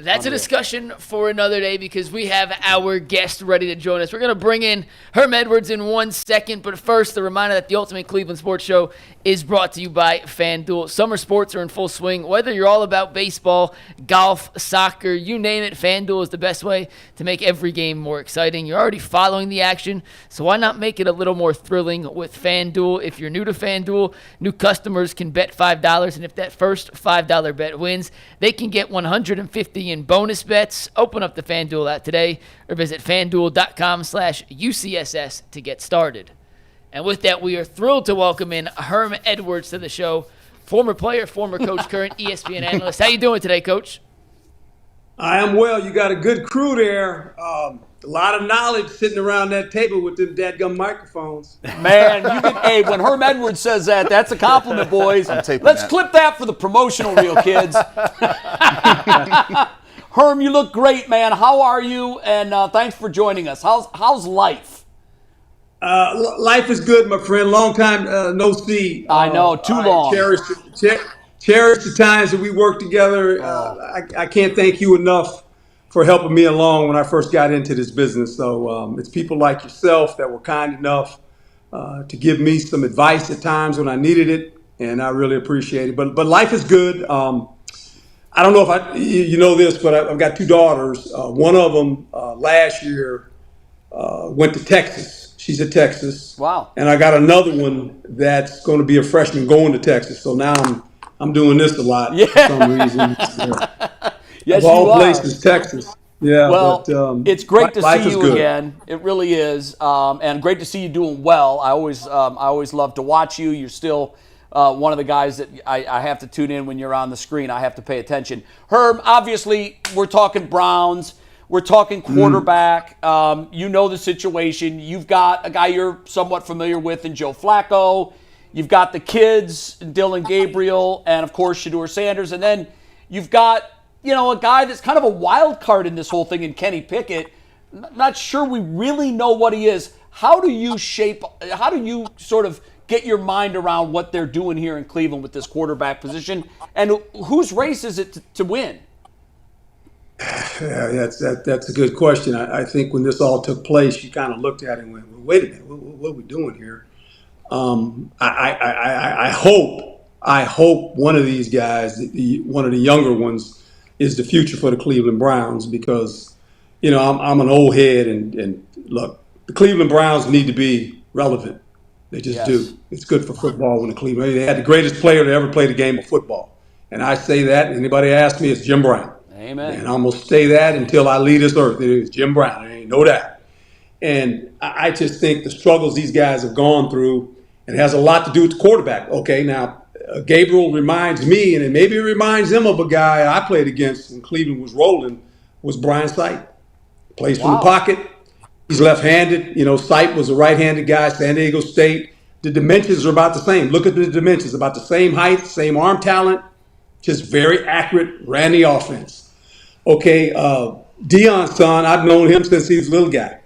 That's a discussion for another day because we have our guest ready to join us. We're going to bring in Herm Edwards in 1 second, but first, the reminder that the Ultimate Cleveland Sports Show is brought to you by FanDuel. Summer sports are in full swing. Whether you're all about baseball, golf, soccer, you name it, FanDuel is the best way to make every game more exciting. You're already following the action, so why not make it a little more thrilling with FanDuel? If you're new to FanDuel, new customers can bet $5, and if that first $5 bet wins, they can get $150 in bonus bets. Open up the FanDuel app today or visit FanDuel.com/UCSS to get started. And with that, we are thrilled to welcome in Herm Edwards to the show, former player, former coach, current ESPN analyst. How you doing today, Coach? I am well. You got a good crew there. A lot of knowledge sitting around that table with them dadgum microphones. Man, hey, when Herm Edwards says that, that's a compliment, boys. Let's clip that for the promotional reel, kids. Herm, you look great, man. How are you? And thanks for joining us. How's life? Life is good, my friend. Long time no see. I know, too long. Cherish the times that we worked together. I can't thank you enough for helping me along when I first got into this business. So it's people like yourself that were kind enough to give me some advice at times when I needed it, and I really appreciate it. But life is good. I don't know if you know this, but I've got two daughters. One of them last year went to Texas. She's at Texas. Wow. And I got another one that's going to be a freshman going to Texas. So now I'm doing this a lot for some reason. Yes, of all places, Texas. Yeah. Well, but, it's great to see you again. It really is, and great to see you doing well. I always love to watch you. You're still one of the guys that I have to tune in when you're on the screen. I have to pay attention. Herm, obviously, we're talking Browns. We're talking quarterback. You know the situation. You've got a guy you're somewhat familiar with in Joe Flacco. You've got the kids, Dillon Gabriel, and, of course, Shedeur Sanders. And then you've got, a guy that's kind of a wild card in this whole thing in Kenny Pickett. Not sure we really know what he is. How do you sort of get your mind around what they're doing here in Cleveland with this quarterback position? And whose race is it to win? Yeah, that's a good question. I think when this all took place, you kind of looked at it and went, well, wait a minute, what are we doing here? I hope one of these guys, one of the younger ones, is the future for the Cleveland Browns because, I'm an old head and look, the Cleveland Browns need to be relevant. They just do. It's good for football when the Cleveland. They had the greatest player to ever play the game of football, and I say that. Anybody ask me, it's Jim Brown. Amen. And I'm gonna say that until I leave this earth. It is Jim Brown. There ain't no doubt. And I just think the struggles these guys have gone through, and it has a lot to do with the quarterback. Okay, now Gabriel reminds me, and maybe it reminds him of a guy I played against when Cleveland was rolling, was Brian Sight. Plays from the pocket. He's left-handed. Sight was a right-handed guy, San Diego State. The dimensions are about the same. Look at the dimensions, about the same height, same arm talent, just very accurate, ran the offense. Okay, Deion's son, I've known him since he was a little guy.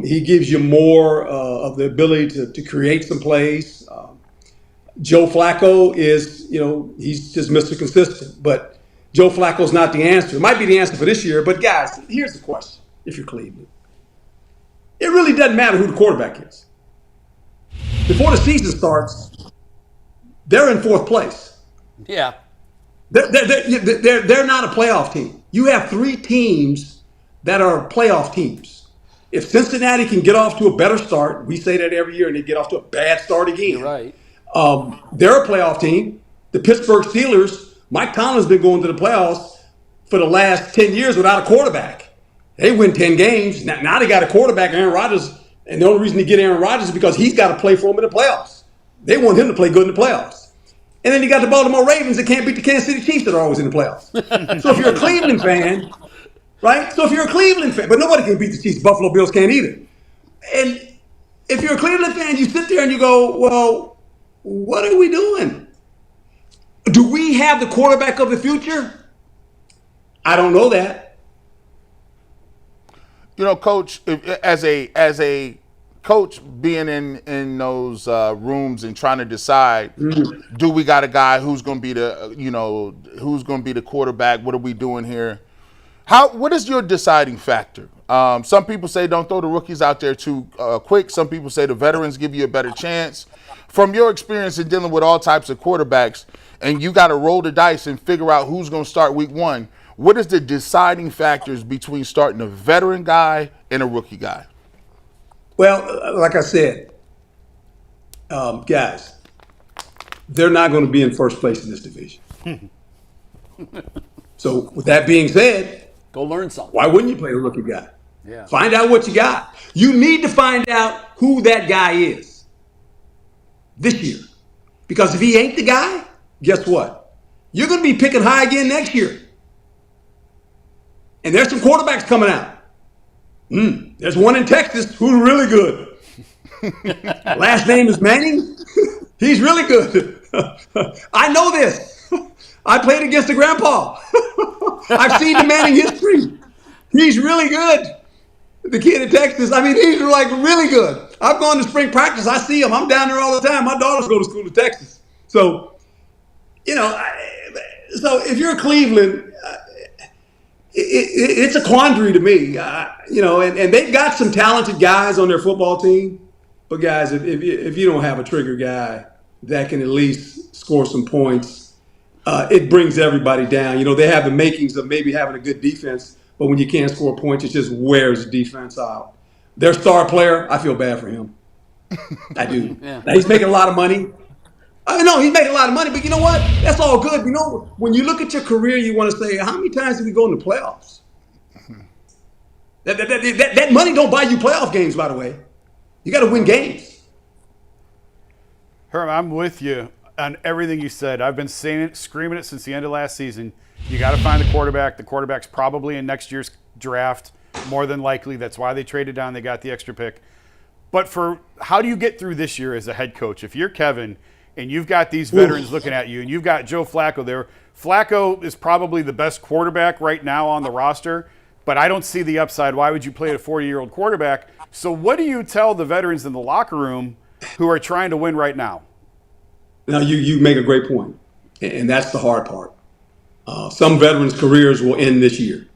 He gives you more of the ability to create some plays. Joe Flacco is, he's just Mr. Consistent. But Joe Flacco's not the answer. It might be the answer for this year. But, guys, here's the question, if you're Cleveland. It really doesn't matter who the quarterback is. Before the season starts, they're in fourth place. Yeah. They're not a playoff team. You have three teams that are playoff teams. If Cincinnati can get off to a better start, we say that every year, and they get off to a bad start again. You're right. They're a playoff team. The Pittsburgh Steelers, Mike Tomlin's been going to the playoffs for the last 10 years without a quarterback. They win 10 games. Now they got a quarterback, Aaron Rodgers, and the only reason to get Aaron Rodgers is because he's got to play for them in the playoffs. They want him to play good in the playoffs. And then you got the Baltimore Ravens that can't beat the Kansas City Chiefs that are always in the playoffs. So if you're a Cleveland fan, right? So if you're a Cleveland fan, but nobody can beat the Chiefs. Buffalo Bills can't either. And if you're a Cleveland fan, you sit there and you go, well, what are we doing? Do we have the quarterback of the future? I don't know that. Coach, as a Coach being in those rooms and trying to decide, do we got a guy who's going to be the quarterback? What are we doing here? What is your deciding factor? Some people say don't throw the rookies out there too quick. Some people say the veterans give you a better chance. From your experience in dealing with all types of quarterbacks, and you got to roll the dice and figure out who's going to start week one, what is the deciding factors between starting a veteran guy and a rookie guy? Well, like I said, guys, they're not going to be in first place in this division. So with that being said, go learn something. Why wouldn't you play a rookie guy? Yeah. Find out what you got. You need to find out who that guy is this year. Because if he ain't the guy, guess what? You're going to be picking high again next year. And there's some quarterbacks coming out. There's one in Texas who's really good. Last name is Manning. He's really good. I know this. I played against the grandpa. I've seen the Manning history. He's really good. The kid in Texas, I mean, he's like really good. I've gone to spring practice. I see him. I'm down there all the time. My daughters go to school in Texas. So, so if you're Cleveland, it's a quandary to me, and they've got some talented guys on their football team. But guys, if you don't have a trigger guy that can at least score some points, it brings everybody down. They have the makings of maybe having a good defense, but when you can't score points, it just wears the defense out. Their star player, I feel bad for him. I do. Yeah. Now, he's making a lot of money. I know he's making a lot of money, but you know what? That's all good. When you look at your career, you want to say, how many times did we go in the playoffs? That money don't buy you playoff games, by the way. You got to win games. Herm, I'm with you on everything you said. I've been saying it, screaming it since the end of last season. You got to find the quarterback. The quarterback's probably in next year's draft, more than likely. That's why they traded down. They got the extra pick. But how do you get through this year as a head coach? If you're Kevin and you've got these veterans looking at you and you've got Joe Flacco there, Flacco is probably the best quarterback right now on the roster, but I don't see the upside. Why would you play a 40-year-old quarterback? So what do you tell the veterans in the locker room who are trying to win right now? Now, you make a great point, and that's the hard part. Some veterans' careers will end this year.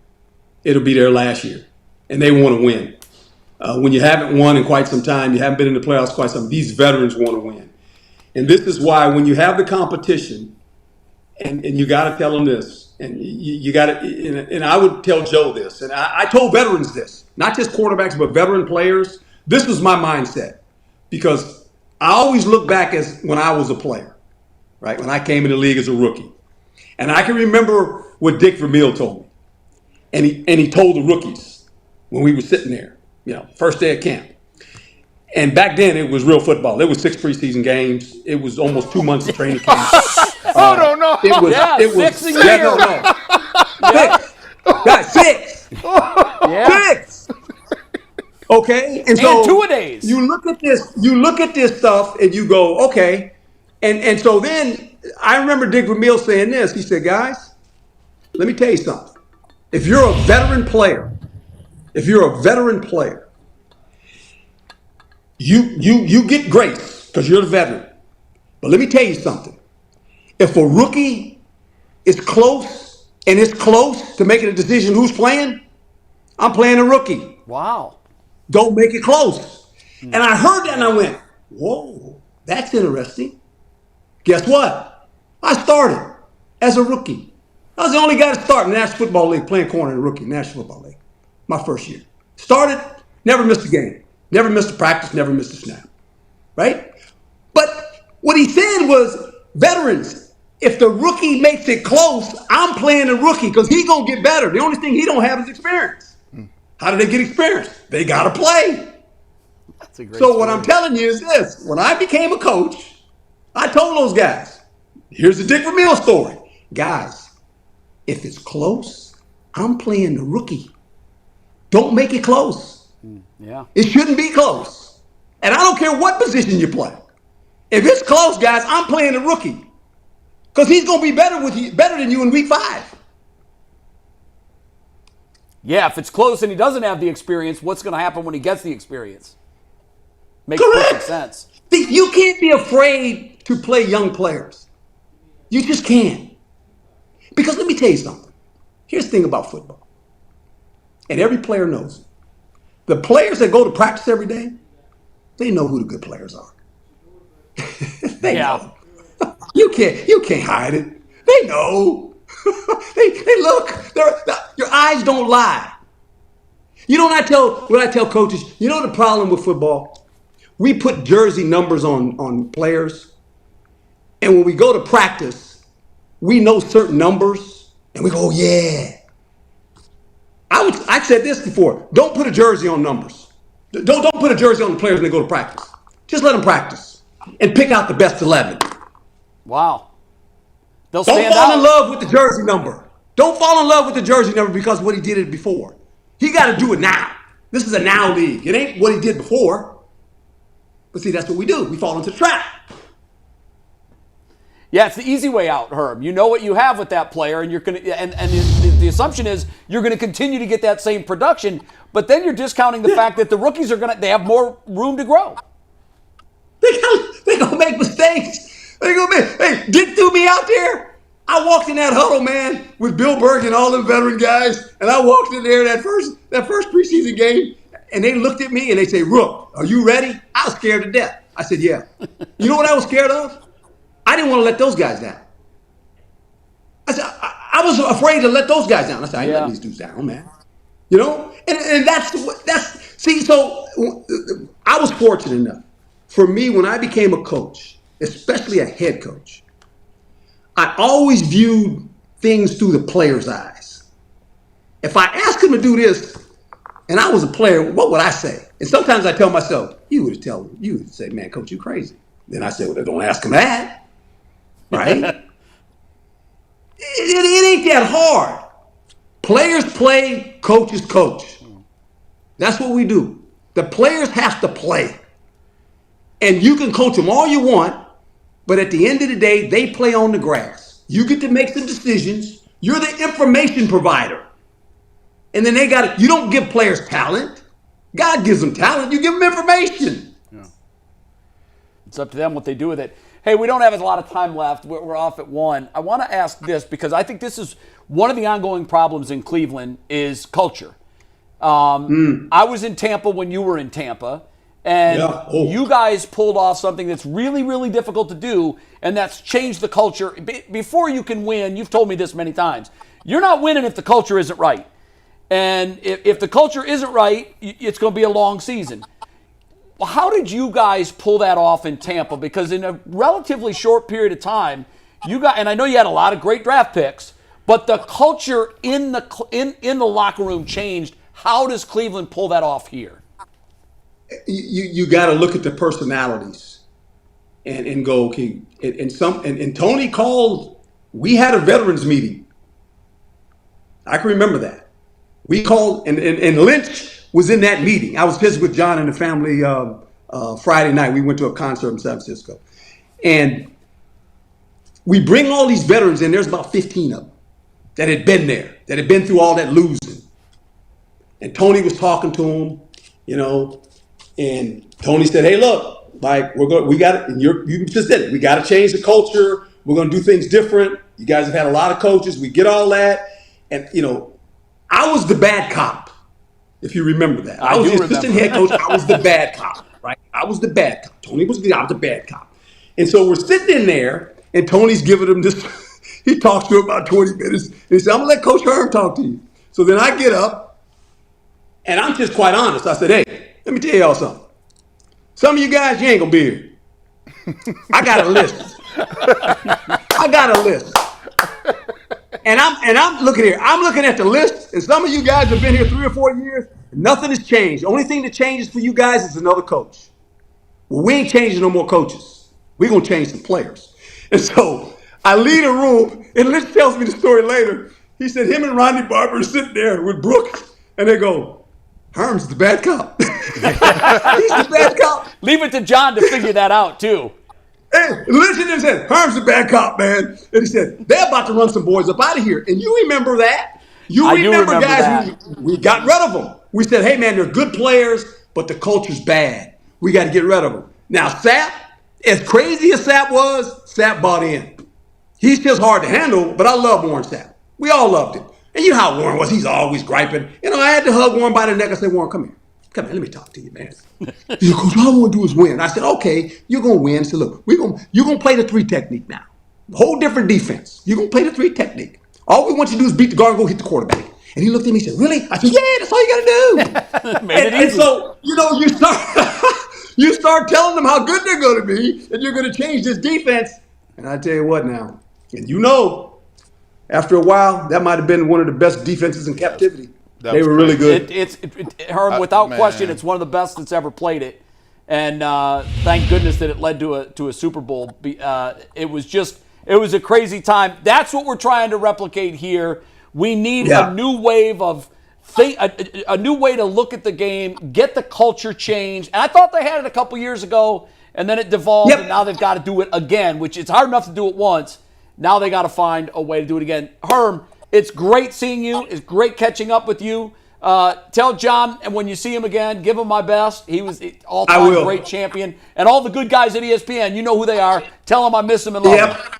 It'll be their last year, and they want to win. When you haven't won in quite some time, you haven't been in the playoffs quite some time, these veterans want to win. And this is why when you have the competition, and you got to tell them this, and you got to, and I would tell Joe this, and I told veterans this, not just quarterbacks, but veteran players. This was my mindset, because I always look back as when I was a player, right? When I came in the league as a rookie. And I can remember what Dick Vermeil told me. And he told the rookies when we were sitting there, first day of camp. And back then it was real football. There was 6 preseason games. It was almost 2 months of training camp. No. It was 6 a year. No. 6. Guys, 6. Yeah. 6. Okay? And so and 2-a-days. you look at this stuff and you go, okay. And so then I remember Dick Vermeil saying this. He said, guys, let me tell you something. If you're a veteran player, you get grace because you're the veteran. But let me tell you something. If a rookie is close and it's close to making a decision who's playing, I'm playing a rookie. Wow. Don't make it close. And I heard that and I went, whoa, that's interesting. Guess what? I started as a rookie. I was the only guy to start in the National Football League playing corner in a rookie National Football League. My first year. Started, never missed a game. Never missed a practice, never missed a snap. Right? But what he said was, veterans, if the rookie makes it close, I'm playing the rookie because he's going to get better. The only thing he don't have is experience. How do they get experience? They got to play. That's a great So story. what I'm telling you is this. When I became a coach, I told those guys, here's the Dick Vermeil story. Guys, if it's close, I'm playing the rookie. Don't make it close. Yeah. It shouldn't be close. And I don't care what position you play. If it's close, guys, I'm playing the rookie. Because he's going to be better than you in week 5. Yeah, if it's close and he doesn't have the experience, what's going to happen when he gets the experience? Makes perfect sense. See, you can't be afraid to play young players. You just can't. Because let me tell you something. Here's the thing about football. And every player knows it. The players that go to practice every day, they know who the good players are. They know. You can't hide it. They know. they look. Your eyes don't lie. You know what I tell coaches? You know the problem with football? We put jersey numbers on players, and when we go to practice, we know certain numbers, and we go, oh, yeah. I said this before. Don't put a jersey on numbers. Don't put a jersey on the players when they go to practice. Just let them practice and pick out the best 11. Wow. They'll stand Don't fall out. in love with the jersey number. Don't fall in love with the jersey number because what he did it before. He got to do it now. This is a now league. It ain't what he did before. But see, that's what we do. We fall into the trap. Yeah, it's the easy way out, Herm. You know what you have with that player, and you're going to, and the assumption is you're going to continue to get that same production, but then you're discounting the fact that the rookies they have more room to grow. They gonna make mistakes. Hey, Dick threw me out there. I walked in that huddle, man, with Bill Burke and all them veteran guys, and I walked in there that first preseason game, and they looked at me and they say, Rook, are you ready? I was scared to death. I said, yeah. You know what I was scared of? I didn't want to let those guys down. I said, I was afraid to let those guys down. I said, I ain't letting these dudes down, man. You know? And so I was fortunate enough. For me, when I became a coach, especially a head coach, I always viewed things through the player's eyes. If I asked him to do this, and I was a player, what would I say? And sometimes I tell myself, you would say, man, coach, you crazy. Then I say, well, don't ask him that. Right? it ain't that hard. Players play, coaches coach. That's what we do. The players have to play. And you can coach them all you want, but at the end of the day, they play on the grass. You get to make some decisions. You're the information provider. And then you don't give players talent. God gives them talent. You give them information. Yeah. It's up to them what they do with it. Hey, we don't have a lot of time left. We're off at 1. I want to ask this because I think this is one of the ongoing problems in Cleveland is culture. I was in Tampa when you were in Tampa, and you guys pulled off something that's really, really difficult to do, and that's changed the culture. Before you can win, you've told me this many times, you're not winning if the culture isn't right. And if the culture isn't right, it's going to be a long season. How did you guys pull that off in Tampa? Because in a relatively short period of time, and I know you had a lot of great draft picks, but the culture in the locker room changed. How does Cleveland pull that off here? You got to look at the personalities and go, okay. And Tony called. We had a veterans meeting. I can remember that. We called, and Lynch was in that meeting. I was just with John and the family Friday night. We went to a concert in San Francisco. And we bring all these veterans in. There's about 15 of them that had been there, that had been through all that losing. And Tony was talking to them, and Tony said, hey, look, like we got it. And you just did it. We got to change the culture. We're going to do things different. You guys have had a lot of coaches. We get all that. And, I was the bad cop. If you remember that. I was the assistant head coach. I was the bad cop, right? I was the bad cop. I was the bad cop. And so we're sitting in there, and Tony's giving him this. He talks to him about 20 minutes. And he said, I'm going to let Coach Herm talk to you. So then I get up, and I'm just quite honest. I said, hey, let me tell y'all something. Some of you guys, you ain't going to be here. I got a list. And I'm looking here. I'm looking at the list, and some of you guys have been here 3 or 4 years. Nothing has changed. The only thing that changes for you guys is another coach. Well, we ain't changing no more coaches. We're going to change some players. And so I leave the room, and Lynch tells me the story later. He said him and Rodney Barber are sitting there with Brooks, and they go, Herm's the bad cop. He's the bad cop. Leave it to John to figure that out, too. Hey, listen to him said, Herm's a bad cop, man. And he said, they're about to run some boys up out of here. And you remember that? I remember guys, we got rid of them. We said, hey, man, they're good players, but the culture's bad. We got to get rid of him. Now, Sapp, as crazy as Sapp was, Sapp bought in. He's just hard to handle, but I love Warren Sapp. We all loved him. And you know how Warren was. He's always griping. You know, I had to hug Warren by the neck and say, Warren, come here. Come here, let me talk to you, man. He said, Coach, all I want to do is win. I said, okay, you're going to win. So look, you're going to play the 3 technique now. A whole different defense. You're going to play the 3 technique. All we want you to do is beat the guard and go hit the quarterback. And he looked at me and said, really? I said, yeah, that's all you got to do. and so, you know, you start telling them how good they're going to be and you're going to change this defense. And I tell you what now, and you know, after a while, that might have been one of the best defenses in captivity. They were really good. Herm, without question, it's one of the best that's ever played it. And thank goodness that it led to a Super Bowl. It was a crazy time. That's what we're trying to replicate here. We need a new wave of a new way to look at the game, get the culture changed. And I thought they had it a couple years ago, and then it devolved, and now they've got to do it again, which it's hard enough to do it once. Now they got to find a way to do it again. Herm, it's great seeing you. It's great catching up with you. Tell John, and when you see him again, give him my best. He was all-time great champion. And all the good guys at ESPN, you know who they are. Tell him I miss him and love him.